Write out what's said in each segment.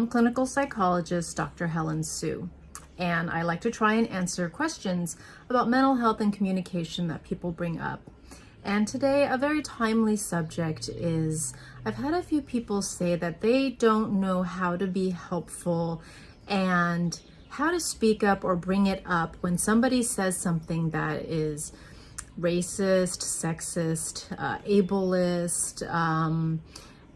clinical psychologist, Dr. Helen Sue, and I like to try and answer questions about mental health and communication that people bring up. And today, a very timely subject is, I've had a few people say that they don't know how to be helpful and how to speak up or bring it up when somebody says something that is racist, sexist, ableist,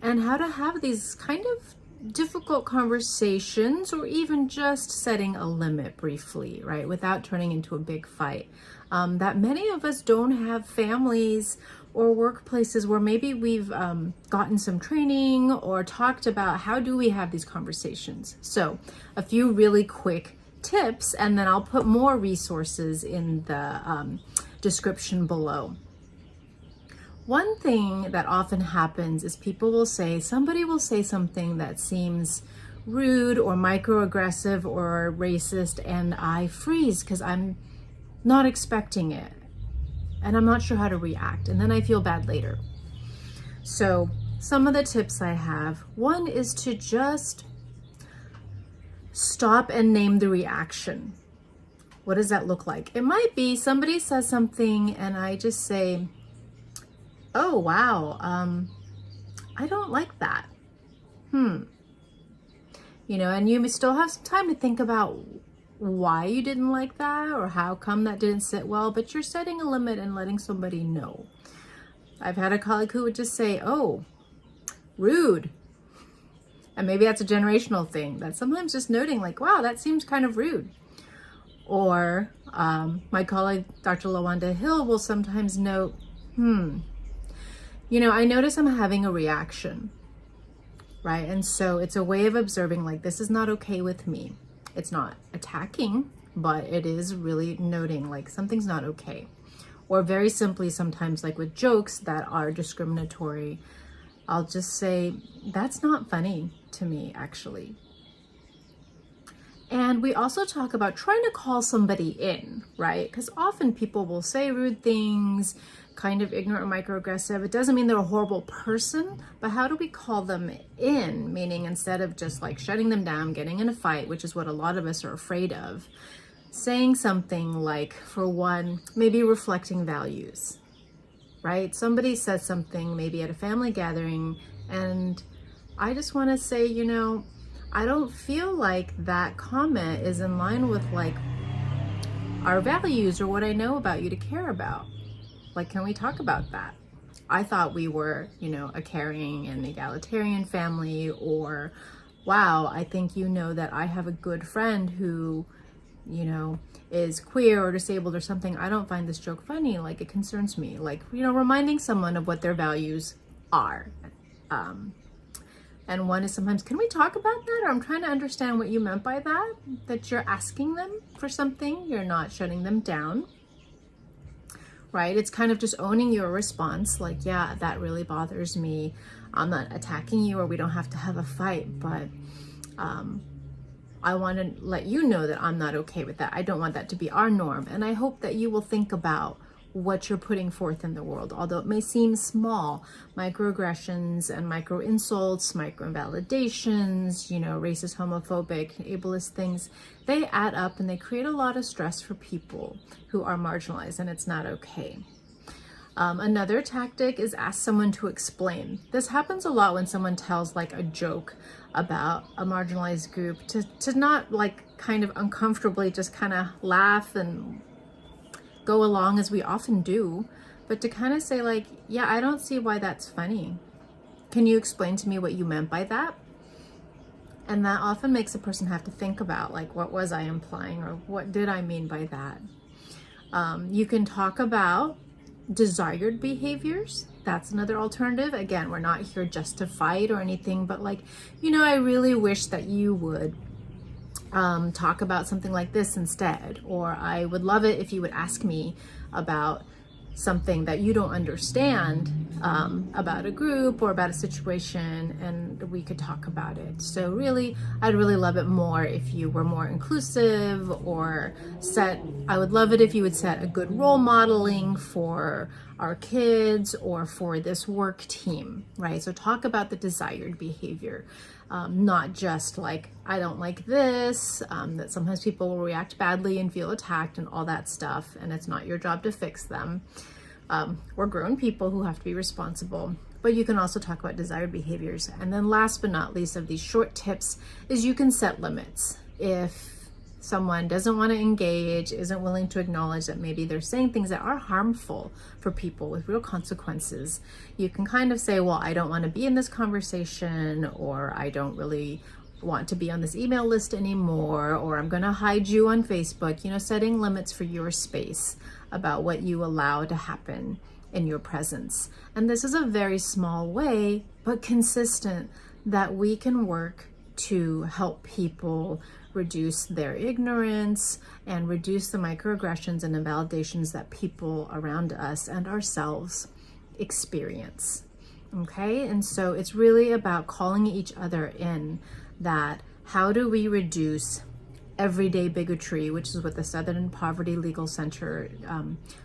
and how to have these kind of difficult conversations, or even just setting a limit briefly, right, without turning into a big fight. That many of us don't have families or workplaces where maybe we've gotten some training or talked about how do we have these conversations. So a few really quick tips, and then I'll put more resources in the description below. One thing that often happens is somebody will say something that seems rude or microaggressive or racist, and I freeze because I'm not expecting it and I'm not sure how to react, and then I feel bad later. So some of the tips I have, one is to just stop and name the reaction. What does that look like? It might be somebody says something and I just say, oh, wow, I don't like that. And you still have some time to think about why you didn't like that or how come that didn't sit well, but you're setting a limit and letting somebody know. I've had a colleague who would just say, oh, rude. And maybe that's a generational thing, that sometimes just noting like, wow, that seems kind of rude. Or my colleague, Dr. Lawanda Hill, will sometimes note, I notice I'm having a reaction, right? And so it's a way of observing, like, this is not okay with me. It's not attacking, but it is really noting, like, something's not okay. Or very simply, sometimes, like with jokes that are discriminatory, I'll just say, that's not funny to me, actually. And we also talk about trying to call somebody in, right? Because often people will say rude things, kind of ignorant or microaggressive. It doesn't mean they're a horrible person, but how do we call them in? Meaning, instead of just like shutting them down, getting in a fight, which is what a lot of us are afraid of, saying something like, for one, maybe reflecting values, right? Somebody says something maybe at a family gathering, and I just want to say, I don't feel like that comment is in line with like our values or what I know about you to care about. Like, can we talk about that? I thought we were, a caring and egalitarian family, or wow, I think that I have a good friend who, is queer or disabled or something. I don't find this joke funny. Like, it concerns me. Like, reminding someone of what their values are. And one is sometimes, can we talk about that? Or I'm trying to understand what you meant by that you're asking them for something. You're not shutting them down, right? It's kind of just owning your response. Like, yeah, that really bothers me. I'm not attacking you, or we don't have to have a fight, but I want to let you know that I'm not okay with that. I don't want that to be our norm. And I hope that you will think about what you're putting forth in the world. Although it may seem small, microaggressions and micro insults, micro invalidations, racist, homophobic, ableist things, they add up and they create a lot of stress for people who are marginalized, and it's not okay. Another tactic is ask someone to explain. This happens a lot when someone tells like a joke about a marginalized group, to not like kind of uncomfortably just kind of laugh and go along as we often do, but to kind of say like, yeah, I don't see why that's funny. Can you explain to me what you meant by that? And that often makes a person have to think about like, what was I implying, or what did I mean by that? You can talk about desired behaviors. That's another alternative. Again, we're not here just to fight or anything, but like, I really wish that you would talk about something like this instead, or I would love it if you would ask me about something that you don't understand about a group or about a situation, and we could talk about it. So really, I'd really love it more if you were more inclusive, or I would love it if you would set a good role modeling for our kids or for this work team, right? So talk about the desired behavior. not just like, I don't like this, that sometimes people will react badly and feel attacked and all that stuff, and it's not your job to fix them. We're grown people who have to be responsible. But you can also talk about desired behaviors. And then last but not least of these short tips is you can set limits. If someone doesn't want to engage, isn't willing to acknowledge that maybe they're saying things that are harmful for people with real consequences, you can kind of say, well, I don't want to be in this conversation, or I don't really want to be on this email list anymore, or I'm going to hide you on Facebook, setting limits for your space about what you allow to happen in your presence. And this is a very small way, but consistent, that we can work to help people reduce their ignorance and reduce the microaggressions and invalidations that people around us and ourselves experience. Okay, and so it's really about calling each other in, that how do we reduce everyday bigotry, which is what the Southern Poverty Legal Center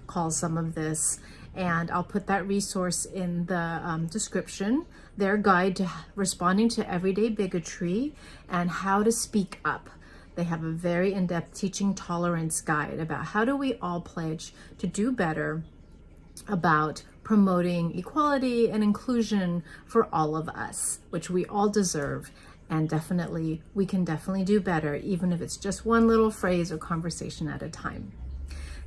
calls some of this. And I'll put that resource in the description, their guide to responding to everyday bigotry and how to speak up. They have a very in-depth teaching tolerance guide about how do we all pledge to do better about promoting equality and inclusion for all of us, which we all deserve. And definitely, we can definitely do better, even if it's just one little phrase or conversation at a time.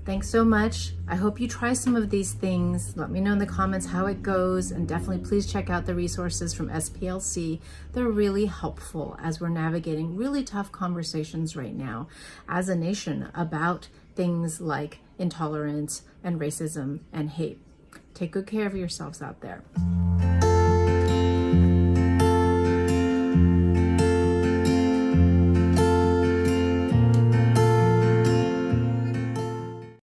Thanks so much. I hope you try some of these things. Let me know in the comments how it goes, and definitely please check out the resources from SPLC. They're really helpful as we're navigating really tough conversations right now as a nation about things like intolerance and racism and hate. Take good care of yourselves out there.